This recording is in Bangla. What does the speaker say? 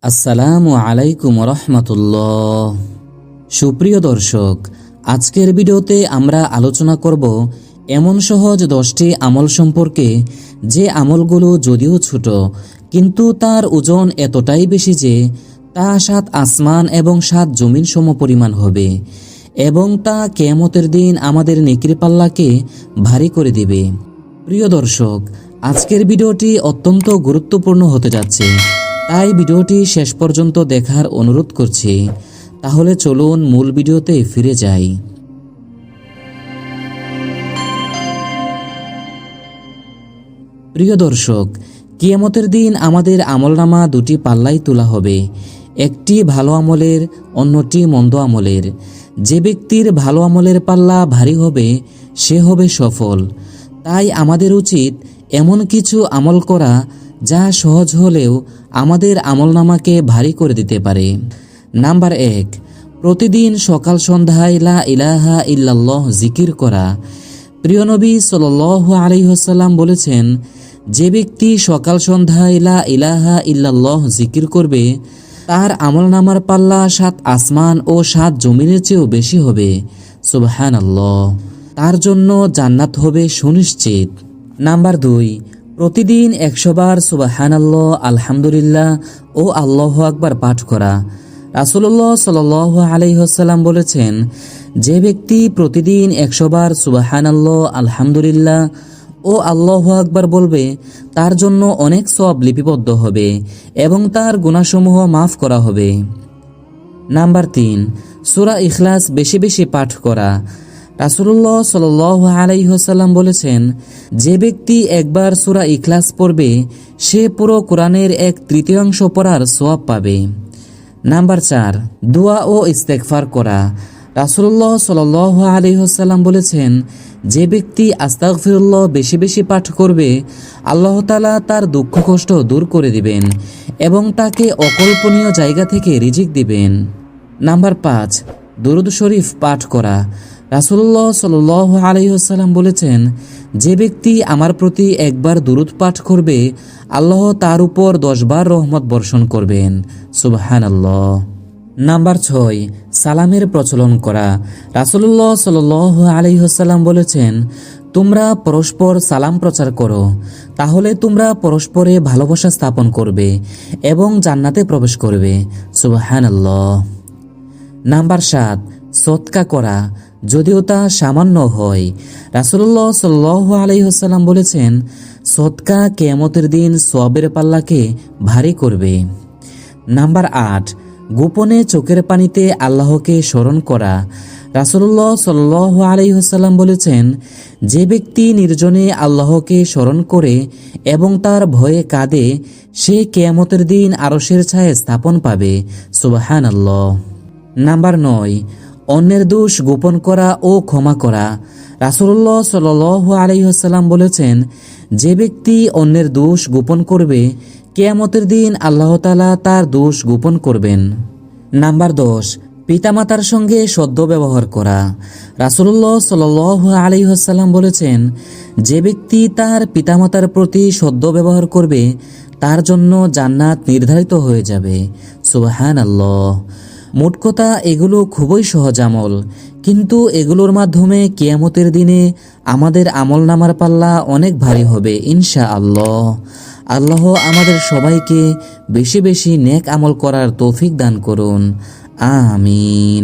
আসসালামু আলাইকুম রহমতুল্লাহ। সুপ্রিয় দর্শক, আজকের ভিডিওতে আমরা আলোচনা করব এমন সহজ 10টি আমল সম্পর্কে, যে আমলগুলো যদিও ছোট কিন্তু তার ওজন এতটাই বেশি যে তা 7 আসমান এবং 7 জমিন সমপরিমাণ হবে, এবং তা কিয়ামতের দিন আমাদের নেকির পাল্লাকে ভারী করে দিবে। প্রিয় দর্শক, আজকের ভিডিওটি অত্যন্ত গুরুত্বপূর্ণ হতে যাচ্ছে, তাই ভিডিওটি শেষ পর্যন্ত দেখার অনুরোধ করছি। তাহলে চলুন মূল ভিডিওতে ফিরে যাই। প্রিয় দর্শক, কিয়ামতের দিন আমাদের আমলনামা দুটি পাল্লাই তোলা হবে, একটি ভালো আমলের, অন্যটি মন্দ আমলের। যে ব্যক্তির ভালো আমলের পাল্লা ভারী হবে সে হবে সফল। তাই আমাদের উচিত এমন কিছু আমল করা যা সহজ হলেও আমাদের আমলনামাকে ভারী করে দিতে পারে। নাম্বার 1, প্রতিদিন সকাল সন্ধ্যায় লা ইলাহা ইল্লাল্লাহ জিকির করা। প্রিয় নবী সাল্লাল্লাহু আলাইহি ওয়াসাল্লাম বলেছেন, যে ব্যক্তি সকাল সন্ধ্যায় লা ইলাহা ইল্লাল্লাহ জিকির করবে তার আমলনামার পাল্লা 7 আসমান ও 7 জমিনের চেয়েও বেশি হবে। সুবহানাল্লাহ। তার জন্য জান্নাত হবে সুনিশ্চিত। নাম্বার 2, প্রতিদিন 100 বার সুবহানাল্লাহ, আলহামদুলিল্লাহ ও আল্লাহু আকবার পাঠ করা। রাসূলুল্লাহ সাল্লাল্লাহু আলাইহি ওয়াসাল্লাম বলেছেন, যে ব্যক্তি প্রতিদিন 100 বার সুবহানাল্লাহ, আলহামদুলিল্লাহ ও আল্লাহু আকবার বলবে তার জন্য অনেক সওয়াব লিপিবদ্ধ হবে এবং তার গুনাহসমূহ মাফ করা হবে। নাম্বার 3, সূরা ইখলাস বেশি বেশি পাঠ করা। রাসূলুল্লাহ সাল্লাল্লাহু আলাইহি ওয়াসাল্লাম বলেছেন, যে ব্যক্তি একবার সূরা ইখলাস পড়বে সে পুরো কোরআনের 1/3 পড়ার সওয়াব পাবে। নাম্বার 4, দোয়া ও ইস্তেগফার করা। রাসূলুল্লাহ সাল্লাল্লাহু আলাইহি ওয়াসাল্লাম বলেছেন, যে ব্যক্তি আস্তাগফিরুল্লাহ বেশি বেশি পাঠ করবে আল্লাহ তাআলা তার দুঃখ কষ্ট দূর করে দিবেন এবং তাকে অকল্পনীয় জায়গা থেকে রিজিক দিবেন। নাম্বার 5, দুরূদ শরীফ পাঠ করা। রাসূলুল্লাহ সাল্লাল্লাহু আলাইহি ওয়াসাল্লাম বলেছেন, যে ব্যক্তি আমার প্রতি একবার দুরূদ পাঠ করবে আল্লাহ তার উপর 10 বার রহমত বর্ষণ করবেন। সুবহানাল্লাহ। নাম্বার 6, সালামের প্রচলন করা। রাসূলুল্লাহ সাল্লাল্লাহু আলাইহি ওয়াসাল্লাম বলেছেন, তোমরা পরস্পর সালাম প্রচার করো, তাহলে তোমরা পরস্পরে ভালোবাসা স্থাপন করবে এবং জান্নাতে প্রবেশ করবে। সুবহানাল্লাহ। নাম্বার 7, সদকা করা, যদিও তা সামান্য হয়। রাসূলুল্লাহ সাল্লাল্লাহু আলাইহি ওয়াসাল্লাম বলেছেন, সদকা কিয়ামতের দিন সওয়াবের পাল্লাকে ভারী করবে। নাম্বার 8, গোপনে চোখের পানিতে আল্লাহকে স্মরণ করা। রাসূলুল্লাহ সাল্লাল্লাহু আলাইহি ওয়াসাল্লাম বলেছেন, যে ব্যক্তি নির্জনে আল্লাহকে স্মরণ করে এবং তার ভয়ে কাঁদে সে কিয়ামতের দিন আরশের ছায়ায় স্থাপন পাবে। সুবহানাল্লাহ। নাম্বার 9, অন্যের দোষ গোপন করা ও ক্ষমা করা। রাসূলুল্লাহ সাল্লাল্লাহু আলাইহি ওয়াসাল্লাম বলেছেন, যে ব্যক্তি অন্যের দোষ গোপন করবে কিয়ামতের দিন আল্লাহ তাআলা তার দোষ গোপন করবেন। নাম্বার 10, পিতামাতার সঙ্গে সদ্য ব্যবহার করা। রাসূলুল্লাহ সাল্লাল্লাহু আলাইহি ওয়াসাল্লাম বলেছেন, যে ব্যক্তি তার পিতামাতার প্রতি সদ্য ব্যবহার করবে তার জন্য জান্নাত নির্ধারিত হয়ে যাবে। সুবহানাল্লাহ। মোট কথা, এগুলো খুবই সহজ আমল, কিন্তু এগুলোর মাধ্যমে কিয়ামতের দিনে আমাদের আমলনামার পাল্লা অনেক ভারী হবে ইনশাআল্লাহ। আল্লাহ আমাদের সবাইকে বেশি বেশি নেক আমল করার তৌফিক দান করুন। আমিন।